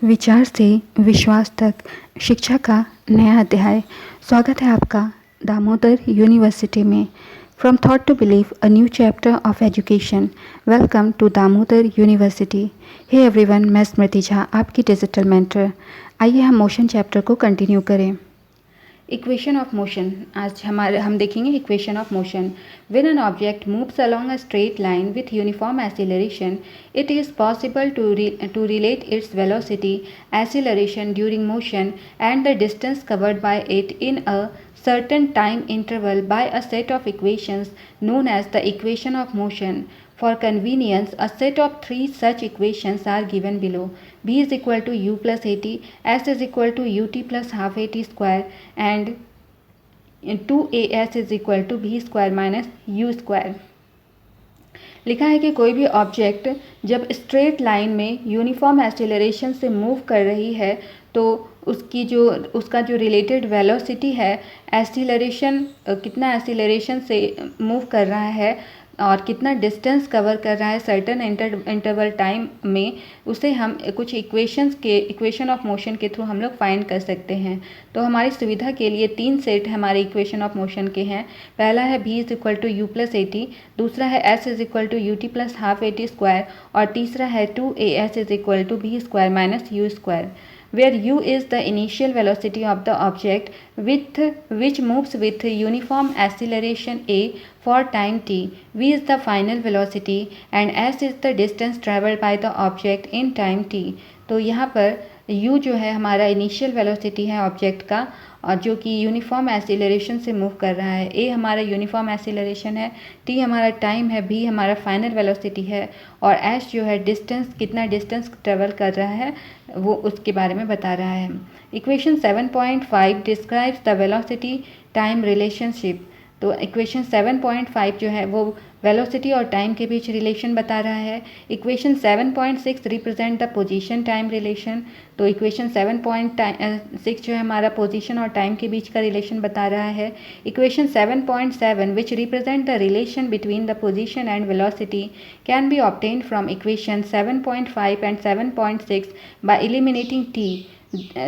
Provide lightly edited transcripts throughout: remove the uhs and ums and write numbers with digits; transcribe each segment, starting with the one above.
विचार से विश्वास तक शिक्षा का नया अध्याय। स्वागत है आपका दामोदर यूनिवर्सिटी में। From thought to believe, a new chapter of education. Welcome to Damodar university. Hey everyone, मैं स्मृति झा, आपकी डिजिटल मेंटर। आइए हम मोशन चैप्टर को कंटिन्यू करें। Equation of motion. आज हम देखेंगे equation of motion. When an object moves along a straight line with uniform acceleration, it is possible to relate its velocity, acceleration during motion, and the distance covered by it in a certain time interval by a set of equations known as the equation of motion. For convenience, a set of three such equations are given below. B is equal to u plus at, s is equal to ut plus half at square, and 2as is equal to v square minus u square. लिखा है कि कोई भी object जब straight line में uniform acceleration से move कर रही है तो उसका जो रिलेटेड वेलोसिटी है, एक्सीलरेशन कितना एक्सीलरेशन से मूव कर रहा है और कितना डिस्टेंस कवर कर रहा है सर्टन इंटरवल टाइम में, उसे हम कुछ इक्वेशन ऑफ मोशन के थ्रू हम लोग फाइंड कर सकते हैं। तो हमारी सुविधा के लिए तीन सेट हमारे इक्वेशन ऑफ मोशन के हैं। पहला है v is equal to u plus a t, दूसरा है s is equal to u t plus half a t square, और तीसरा है 2as is equal to v square minus u square, where u is the initial velocity of the object which moves with uniform acceleration a for time t, v is the final velocity, and s is the distance traveled by the object in time t. तो यहाँ पर u जो है हमारा initial velocity है object का, और जो कि यूनिफॉर्म एक्सीलरेशन से मूव कर रहा है। a हमारा यूनिफॉर्म एक्सीलरेशन है, t हमारा टाइम है, v हमारा फाइनल वेलोसिटी है, और s जो है डिस्टेंस, कितना डिस्टेंस ट्रेवल कर रहा है वो उसके बारे में बता रहा है। Equation 7.5 describes the velocity time relationship. तो इक्वेशन 7.5 जो है वो वेलोसिटी और टाइम के बीच रिलेशन बता रहा है। Equation 7.6 represent the position time relation. तो इक्वेशन 7.6 जो है हमारा पोजीशन और टाइम के बीच का रिलेशन बता रहा है। Equation 7.7 which represent the relation between the position and velocity can be obtained from equation 7.5 and 7.6 bye eliminating t।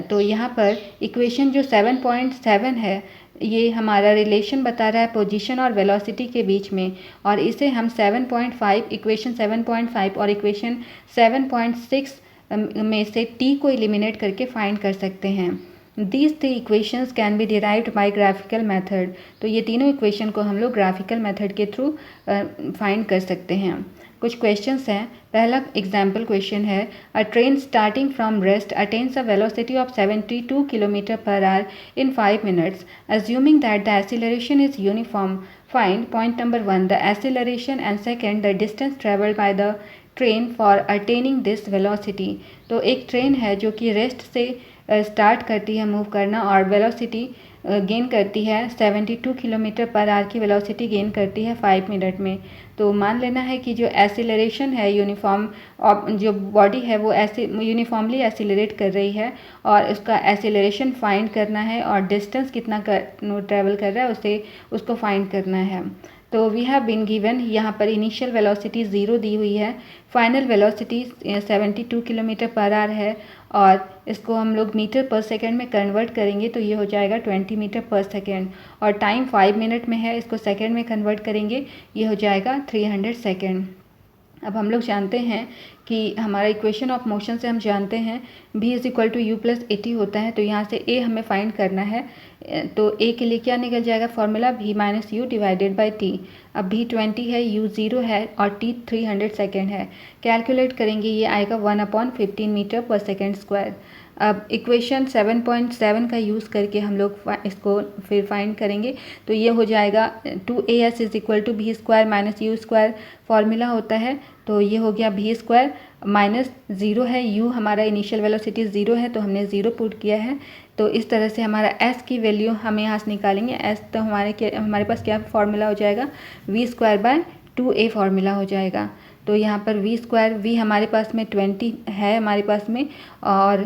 तो यहाँ पर इक्वेशन जो 7.7 है ये हमारा रिलेशन बता रहा है पोजीशन और वेलोसिटी के बीच में, और इसे हम 7.5 इक्वेशन 7.5 और इक्वेशन 7.6 में से t को एलिमिनेट करके फाइंड कर सकते हैं। These three equations can be derived by graphical method। तो ये तीनों इक्वेशन को हम लोग ग्राफिकल मेथड के थ्रू फाइंड कर सकते हैं। कुछ क्वेश्चंस हैं। पहला एग्जाम्पल क्वेश्चन है, अ train starting from rest attains a velocity of 72 kilometre पर our in 5 minutes, assuming that the acceleration is uniform. Find point number 1 the acceleration and second the distance travelled by the train for attaining this velocity. तो एक train है जो कि rest से start करती है move करना और वेलोसिटी गेन करती है 72 किलोमीटर पर आवर की वेलोसिटी गेन करती है 5 मिनट में। तो मान लेना है कि जो एक्सीलरेशन है यूनिफॉर्म, जो बॉडी है वो ऐसे यूनिफॉर्मली एक्सीलरेट कर रही है और उसका एक्सीलरेशन फाइंड करना है, और डिस्टेंस कितना ट्रैवल कर रहा है उसको फाइंड करना है। तो वी हैव बीन गिवन, यहाँ पर इनिशियल वेलोसिटी 0 दी हुई है, फाइनल वेलोसिटी 72 किलोमीटर पर आवर है, और इसको हम लोग मीटर पर सेकेंड में कन्वर्ट करेंगे तो ये हो जाएगा 20 मीटर पर सेकेंड, और टाइम 5 मिनट में है, इसको सेकेंड में कन्वर्ट करेंगे ये हो जाएगा 300 सेकेंड। अब हम लोग जानते हैं कि हमारा इक्वेशन ऑफ मोशन से हम जानते हैं v is equal to u plus a t होता है। तो यहाँ से a हमें फाइंड करना है, तो a के लिए क्या निकल जाएगा formula v minus u divided by T. अब v 20 है, u 0 है और t 300 सेकेंड है। कैलकुलेट करेंगे ये आएगा 1/15 मीटर पर सेकेंड स्क्वायर। अब इक्वेशन 7.7 का यूज़ करके हम लोग इसको फिर फाइंड करेंगे, तो ये हो जाएगा 2as is equal to v square minus u square formula होता है। तो ये हो गया v स्क्वायर माइनस 0 है, u हमारा इनिशियल वेलोसिटी 0 है तो हमने 0 पुट किया है। तो इस तरह से हमारा s की वैल्यू हम यहाँ से निकालेंगे। s तो हमारे पास क्या फॉर्मूला हो जाएगा, v square by 2a formula हो जाएगा। तो यहाँ पर v स्क्वायर, v हमारे पास में 20 है हमारे पास में, और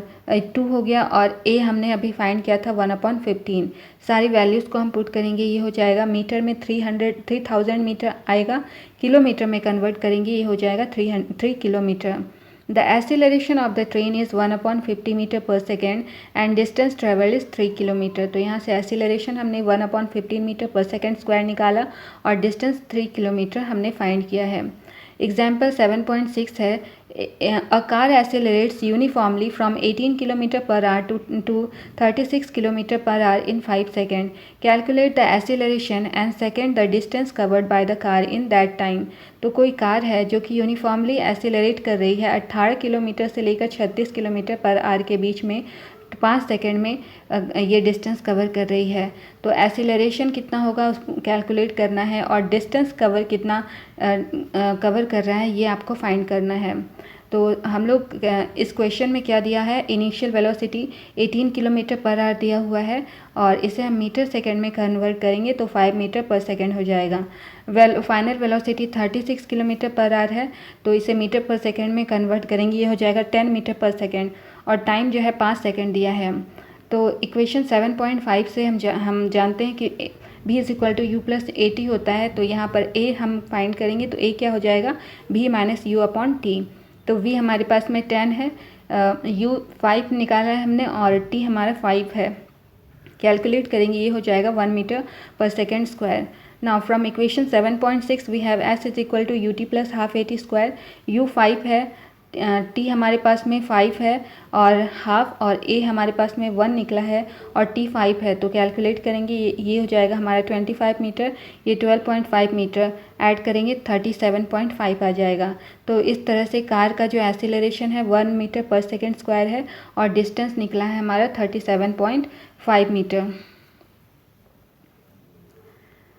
2 हो गया, और a हमने अभी फाइंड किया था 1/15। सारी वैल्यूज़ को हम पुट करेंगे, ये हो जाएगा मीटर में 3000 मीटर आएगा, किलोमीटर में कन्वर्ट करेंगे ये हो जाएगा 3 kilometre. The acceleration of the train is 1/50 metre पर second and distance travel is 3 kilometre. तो यहाँ से एक्सीलरेशन हमने 1/15 मीटर पर सेकेंड स्क्वायर निकाला और डिस्टेंस 3 किलोमीटर हमने फाइंड किया है। एग्जाम्पल 7.6 है, a car accelerates uniformly from 18 km per hour to 36 km per hour in 5 seconds. Calculate the acceleration and second the distance covered by the car in that time. तो कोई car है जो कि uniformly accelerate कर रही है 18 kilometre से लेकर 36 किलोमीटर पर आवर के बीच में 5 सेकेंड में ये डिस्टेंस कवर कर रही है। तो एसिलरेशन कितना होगा उसको कैलकुलेट करना है और डिस्टेंस कवर कितना कवर कर रहा है ये आपको फाइंड करना है। तो हम लोग इस क्वेश्चन में क्या दिया है, इनिशियल वेलोसिटी 18 किलोमीटर पर आवर दिया हुआ है और इसे हम मीटर सेकेंड में कन्वर्ट करेंगे तो 5 मीटर पर सेकेंड हो जाएगा। फाइनल वेलोसिटी 36 किलोमीटर पर आवर है तो इसे मीटर पर सेकेंड में कन्वर्ट करेंगे, ये हो जाएगा 10 मीटर पर सेकेंड और टाइम जो है 5 सेकेंड दिया है। तो इक्वेशन 7.5 से हम जानते हैं कि v = u+at होता है। तो यहाँ पर a हम फाइंड करेंगे तो a क्या हो जाएगा, v - u/t। तो v हमारे पास में 10 है, u 5 निकाला है हमने और t हमारा 5 है। कैलकुलेट करेंगे ये हो जाएगा 1 मीटर पर second square. Now from equation 7.6 we have s = ut + ½ at square. u 5 है, t हमारे पास में 5 है और हाफ और a हमारे पास में 1 निकला है और t 5 है। तो कैलकुलेट करेंगे ये हो जाएगा हमारा 25 मीटर, ये 12.5 मीटर ऐड करेंगे 37.5 आ जाएगा। तो इस तरह से कार का जो एक्सीलरेशन है 1 मीटर पर सेकेंड स्क्वायर है और डिस्टेंस निकला है हमारा 37.5 मीटर।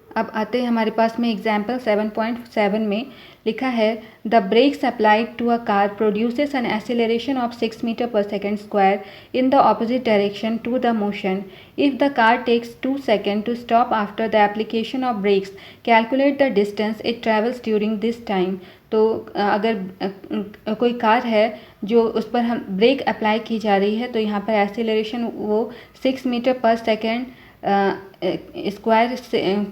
अब आते हैं हमारे पास में एग्जाम्पल 7.7 में लिखा है the brakes applied to a car produces an acceleration of 6 metre पर second square in the opposite direction to the motion. If the car takes 2 second to stop after the application of brakes, calculate the distance it travels during this time. तो अगर कोई car है जो उस पर हम break apply की जा रही है तो यहाँ पर एक्सीलरेशन वो 6 मीटर पर सेकेंड स्क्वायर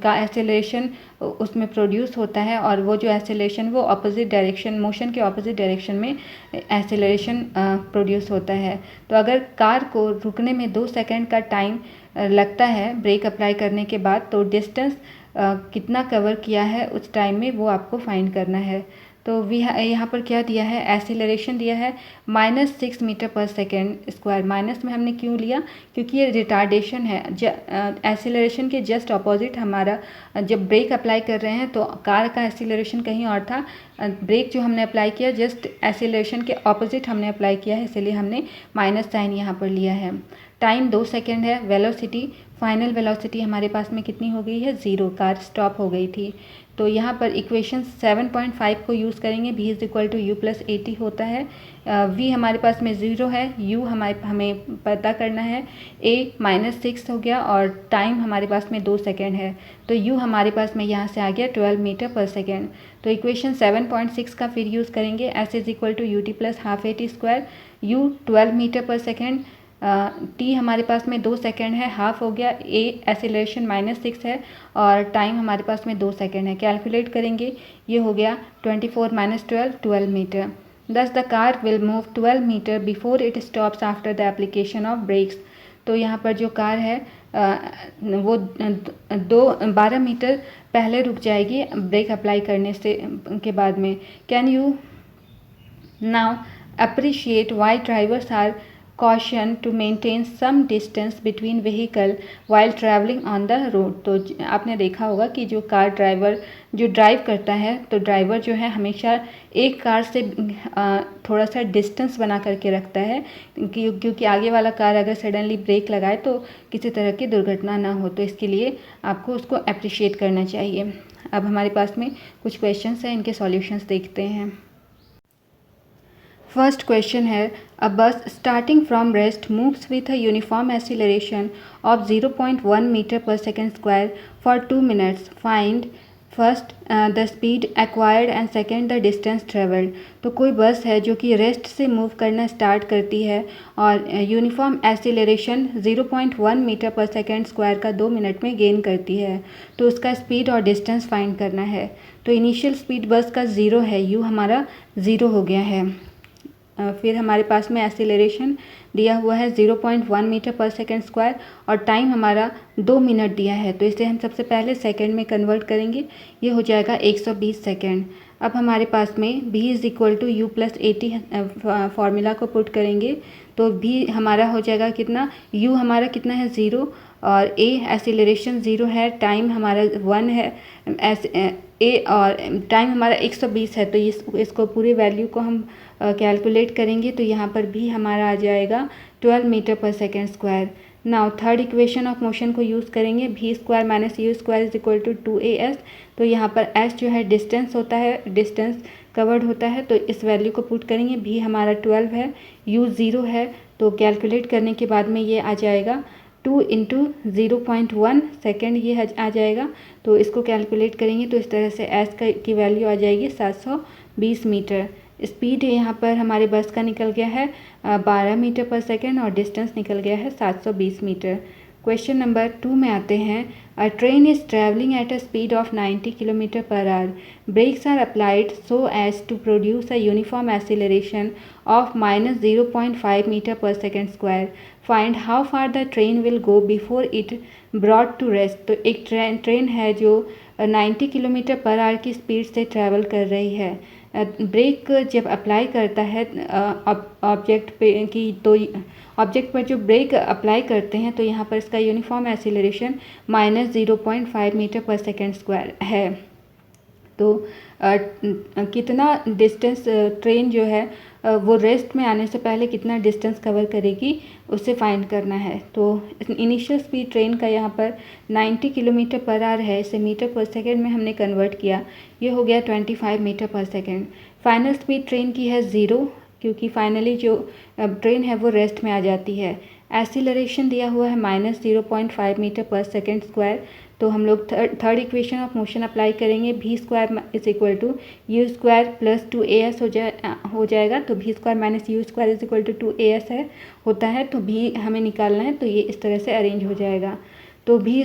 का एक्सेलरेशन उसमें प्रोड्यूस होता है और वो जो एक्सेलरेशन वो ऑपोजिट डायरेक्शन, मोशन के ऑपोजिट डायरेक्शन में एक्सेलरेशन प्रोड्यूस होता है। तो अगर कार को रुकने में 2 सेकंड का टाइम लगता है ब्रेक अप्लाई करने के बाद, तो डिस्टेंस कितना कवर किया है उस टाइम में वो आपको फाइंड करना है। तो यहाँ पर क्या दिया है, एक्सीलरेशन दिया है -6 मीटर पर सेकेंड स्क्वायर। माइनस में हमने क्यों लिया, क्योंकि ये रिटार्डेशन है। एक्सीलरेशन के जस्ट अपोजिट हमारा जब ब्रेक अप्लाई कर रहे हैं तो कार का एक्सीलरेशन कहीं और था, ब्रेक जो हमने अप्लाई किया जस्ट एक्सीलरेशन के ऑपोजिट हमने अप्लाई किया है, इसलिए हमने माइनस साइन यहाँ पर लिया है। टाइम 2 सेकेंड है। वेलोसिटी, फाइनल वेलोसिटी हमारे पास में कितनी हो गई है, 0, कार स्टॉप हो गई थी। तो यहाँ पर इक्वेशन 7.5 को यूज़ करेंगे। v = u+at होता है। v हमारे पास में 0 है, u हमें पता करना है, a -6 हो गया और टाइम हमारे पास में 2 सेकेंड है। तो u हमारे पास में यहाँ से आ गया 12 मीटर पर सेकेंड। तो इक्वेशन 7.6 का फिर यूज़ करेंगे। s = ut + ½ at square, u 12 metre पर सेकेंड, t हमारे पास में 2 सेकेंड है, हाफ हो गया, a एक्सीलरेशन -6 है और टाइम हमारे पास में 2 सेकेंड है। कैलकुलेट करेंगे ये हो गया 24 - 12 metre. Thus the car will move 12 metre before it stops after the application of brakes. तो यहाँ पर जो कार है वो 12 मीटर पहले रुक जाएगी ब्रेक अप्लाई करने से के बाद में। Can you now appreciate why drivers are caution to maintain some distance between vehicle while traveling on the road। तो आपने देखा होगा कि जो कार ड्राइवर जो ड्राइव करता है तो ड्राइवर जो है हमेशा एक कार से थोड़ा सा डिस्टेंस बना करके रखता है, क्योंकि आगे वाला कार अगर सडनली ब्रेक लगाए तो किसी तरह की दुर्घटना ना हो। तो इसके लिए आपको उसको अप्रिशिएट करना चाहिए। अब हमारे पास में कुछ क्वेश्चंस हैं, इनके सॉल्यूशंस देखते हैं। फर्स्ट क्वेश्चन है, a bus starting from rest moves with a uniform acceleration of 0.1 metre पर second square for 2 minutes. Find first the speed acquired and second the distance travelled. तो कोई बस है जो कि रेस्ट से मूव करना स्टार्ट करती है और यूनिफॉर्म एक्सीलरेशन 0.1 मीटर पर सेकेंड स्क्वायर का 2 मिनट में गेन करती है, तो उसका स्पीड और डिस्टेंस फाइंड करना है। तो इनिशियल स्पीड बस का 0 है, u हमारा 0 हो गया है। फिर हमारे पास में एक्सीलरेशन दिया हुआ है 0.1 मीटर पर सेकेंड स्क्वायर और टाइम हमारा 2 मिनट दिया है, तो इसे हम सबसे पहले सेकंड में कन्वर्ट करेंगे, ये हो जाएगा 120 सेकंड। अब हमारे पास में v is equal to u plus 80 formula को पुट करेंगे तो v हमारा हो जाएगा कितना, u हमारा कितना है 0 और a एक्सीलरेशन 0 है, टाइम हमारा 1 है, ए और टाइम हमारा 120 है, तो इसको पूरे वैल्यू को हम कैलकुलेट करेंगे तो यहाँ पर भी हमारा आ जाएगा 12 मीटर पर second square. Now third equation of motion को यूज़ करेंगे, v square minus u square is equal to 2as। तो यहाँ पर s जो है डिस्टेंस होता है, डिस्टेंस कवर्ड होता है, तो इस वैल्यू को पुट करेंगे। v हमारा 12 है, u 0 है, तो कैलकुलेट करने के बाद में ये आ जाएगा 2 इंटू 0.1 सेकेंड ये आ जाएगा। तो इसको कैलकुलेट करेंगे तो इस तरह से s की वैल्यू आ जाएगी 720 मीटर। स्पीड यहाँ पर हमारे बस का निकल गया है 12 मीटर पर सेकेंड और डिस्टेंस निकल गया है 720 मीटर। क्वेश्चन नंबर 2 में आते हैं। A train is travelling at a speed of 90 kilometre पर hour. Brakes are applied so as to produce a uniform acceleration of -0.5 metre पर second square. Find how far the train will go before it brought to rest. तो एक train है जो 90 kilometre पर our की speed से travel कर रही है। ब्रेक जब अप्लाई करता है ऑब्जेक्ट पे की, तो ऑब्जेक्ट पर जो ब्रेक अप्लाई करते हैं तो यहाँ पर इसका यूनिफॉर्म एक्सीलरेशन -0.5 मीटर पर सेकेंड स्क्वायर है। तो कितना डिस्टेंस ट्रेन जो है वो रेस्ट में आने से पहले कितना डिस्टेंस कवर करेगी उसे फाइंड करना है। तो इनिशियल स्पीड ट्रेन का यहाँ पर 90 किलोमीटर पर आवर है, इसे मीटर पर सेकेंड में हमने कन्वर्ट किया, ये हो गया 25 मीटर पर सेकेंड। फाइनल स्पीड ट्रेन की है 0, क्योंकि फाइनली जो ट्रेन है वो रेस्ट में आ जाती है। एक्सीलरेशन दिया हुआ है -0.5 मीटर पर सेकेंड स्क्वायर। तो हम लोग third equation of motion apply करेंगे, v square is equal to u square plus 2as हो जाएगा। तो v square minus u square is equal to 2as होता है, तो v हमें निकालना है, तो ये इस तरह से अरेंज हो जाएगा। तो v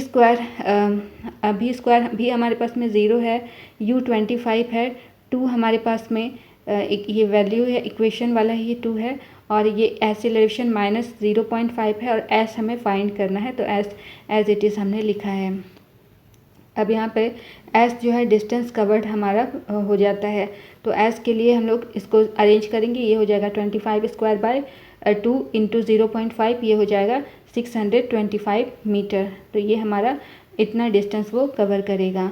स्क्वायर भी हमारे पास में 0 है, u 25 है, 2 हमारे पास में ये वैल्यू है, इक्वेशन वाला ही 2 है, और ये एक्सीलरेशन -0.5 है और s हमें फाइंड करना है, तो s एज इट इज़ हमने लिखा है। अब यहाँ पे s जो है डिस्टेंस कवर्ड हमारा हो जाता है, तो s के लिए हम लोग इसको अरेंज करेंगे, ये हो जाएगा 25 स्क्वायर बाय 2 इंटू 0.5, ये हो जाएगा 625 मीटर। तो ये हमारा इतना डिस्टेंस वो कवर करेगा।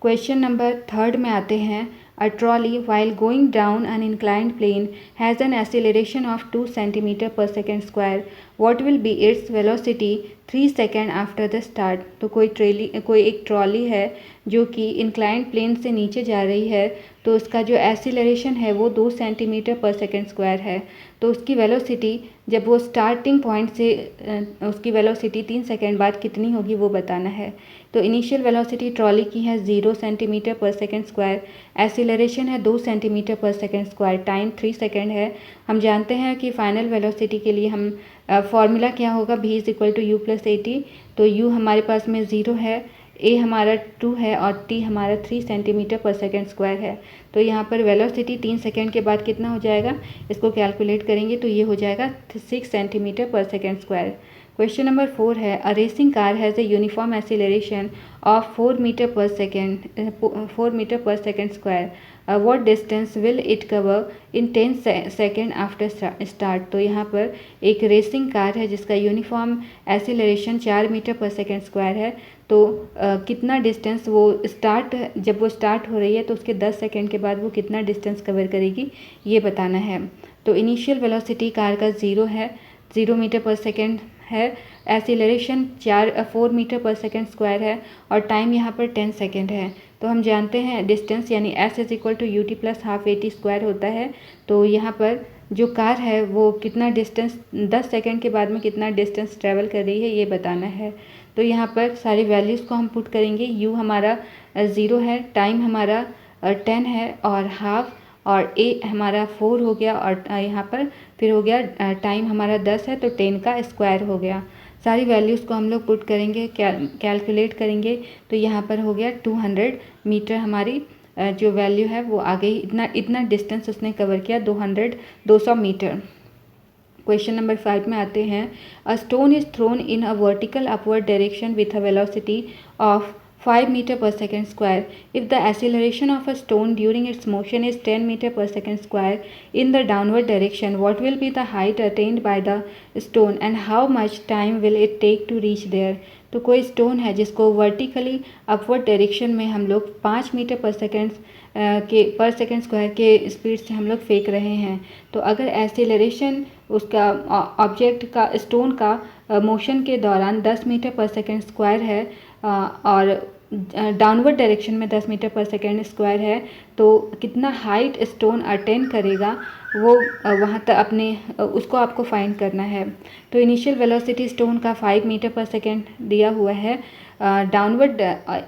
क्वेश्चन नंबर 3 में आते हैं। A trolley while going down an inclined plane has an acceleration of 2 centimeter per second square. What will be its velocity 3 second after the start. तो कोई एक ट्रॉली है जो कि इंक्लाइंड प्लेन से नीचे जा रही है, तो उसका जो एक्सीलरेशन है वो 2 सेंटीमीटर पर सेकेंड स्क्वायर है। तो उसकी वेलोसिटी जब वो स्टार्टिंग पॉइंट से उसकी वेलोसिटी 3 सेकेंड बाद कितनी होगी वो बताना है। तो इनिशियल वेलोसिटी ट्रॉली की है 0 सेंटीमीटर पर सेकेंड स्क्वायर, एक्सीलरेशन है 2 सेंटीमीटर पर सेकेंड स्क्वायर, टाइम 3 सेकेंड है। हम जानते हैं कि फाइनल वेलोसिटी के लिए हम फॉर्मूला क्या होगा, v is equal to u plus 80। तो u हमारे पास में 0 है, a हमारा 2 है और t हमारा 3 सेंटीमीटर पर सेकेंड स्क्वायर है। तो यहाँ पर वेलोसिटी 3 सेकेंड के बाद कितना हो जाएगा, इसको कैलकुलेट करेंगे तो ये हो जाएगा 6 सेंटीमीटर पर सेकेंड स्क्वायर। क्वेश्चन नंबर 4 है। A racing car has a uniform acceleration of 4 metre पर second square. What distance will it cover in 10 second after start. तो यहाँ पर एक रेसिंग कार है जिसका यूनिफॉर्म एक्सीलरेशन 4 मीटर पर सेकेंड स्क्वायर है। तो कितना डिस्टेंस वो जब वो स्टार्ट हो रही है तो उसके 10 सेकेंड के बाद वो कितना डिस्टेंस कवर करेगी ये बताना है। तो इनिशियल वेलोसिटी कार का 0 मीटर पर सेकेंड है, एक्सीलरेशन 4 मीटर पर सेकेंड स्क्वायर है और टाइम यहाँ पर 10 सेकेंड है। तो हम जानते हैं डिस्टेंस यानी s is equal to u t plus half AT square होता है। तो यहाँ पर जो कार है वो कितना डिस्टेंस 10 सेकेंड के बाद में कितना डिस्टेंस ट्रैवल कर रही है ये बताना है। तो यहाँ पर सारी वैल्यूज़ को हम पुट करेंगे। u हमारा 0 है, टाइम हमारा 10 है और हाफ, और a हमारा 4 हो गया और यहाँ पर फिर हो गया टाइम हमारा 10 है तो 10 का स्क्वायर हो गया। सारी वैल्यूज़ को हम लोग पुट करेंगे, कैलकुलेट करेंगे तो यहाँ पर हो गया 200 मीटर हमारी जो वैल्यू है वो आ गई, इतना डिस्टेंस उसने कवर किया, 200 मीटर। क्वेश्चन नंबर 5 में आते हैं। A stone is thrown in a vertical upward direction with a velocity of 5 meter per second square. If the acceleration of a stone during its motion is 10 meter per second square in the downward direction, what will be the height attained by the stone and how much time will it take to reach there? तो कोई stone है जिसको vertically upward direction में हम लोग 5 metre पर second square के speed से हम लोग फेंक रहे हैं। तो अगर एसिलरेशन उसका ऑब्जेक्ट का स्टोन का मोशन के दौरान 10 मीटर पर सेकेंड स्क्वायर है और डाउनवर्ड डायरेक्शन में 10 मीटर पर सेकेंड स्क्वायर है, तो कितना हाइट स्टोन अटेन करेगा वो वहाँ तक अपने उसको आपको फाइंड करना है। तो इनिशियल वेलोसिटी स्टोन का 5 मीटर पर सेकेंड दिया हुआ है। डाउनवर्ड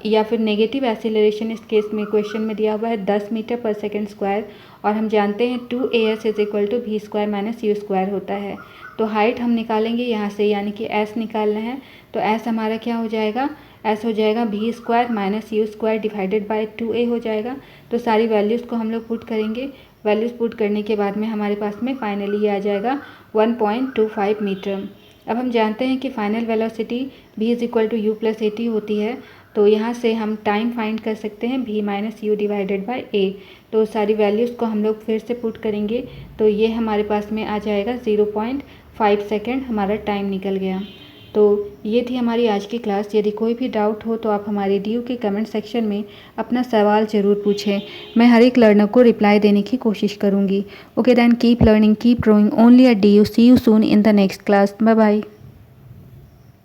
या फिर नेगेटिव एक्सीलरेशन इस केस में क्वेश्चन में दिया हुआ है 10 मीटर पर सेकेंड स्क्वायर, और हम जानते हैं 2as is equal to v square minus u square होता है। तो हाइट हम निकालेंगे यहाँ से, यानी कि s निकालना है। तो s हमारा क्या हो जाएगा, s हो जाएगा v square minus u square divided by 2a हो जाएगा। तो सारी वैल्यूज़ को हम लोग पुट करेंगे। वैल्यूज़ पुट करने के बाद में हमारे पास में फाइनली आ जाएगा 1.25 मीटर। अब हम जानते हैं कि final velocity v is equal to u plus a t होती है। तो यहाँ से हम टाइम फाइंड कर सकते हैं v minus u divided by a. तो सारी वैल्यूज़ को हम लोग फिर से पुट करेंगे, तो ये हमारे पास में आ जाएगा 0.5 सेकेंड हमारा टाइम निकल गया। तो ये थी हमारी आज की क्लास। यदि कोई भी डाउट हो तो आप हमारे DU के कमेंट सेक्शन में अपना सवाल ज़रूर पूछें। मैं हर एक लर्नर को रिप्लाई देने की कोशिश करूँगी। Okay then, keep learning, keep growing, only at DU। See you soon in the next class. Bye bye.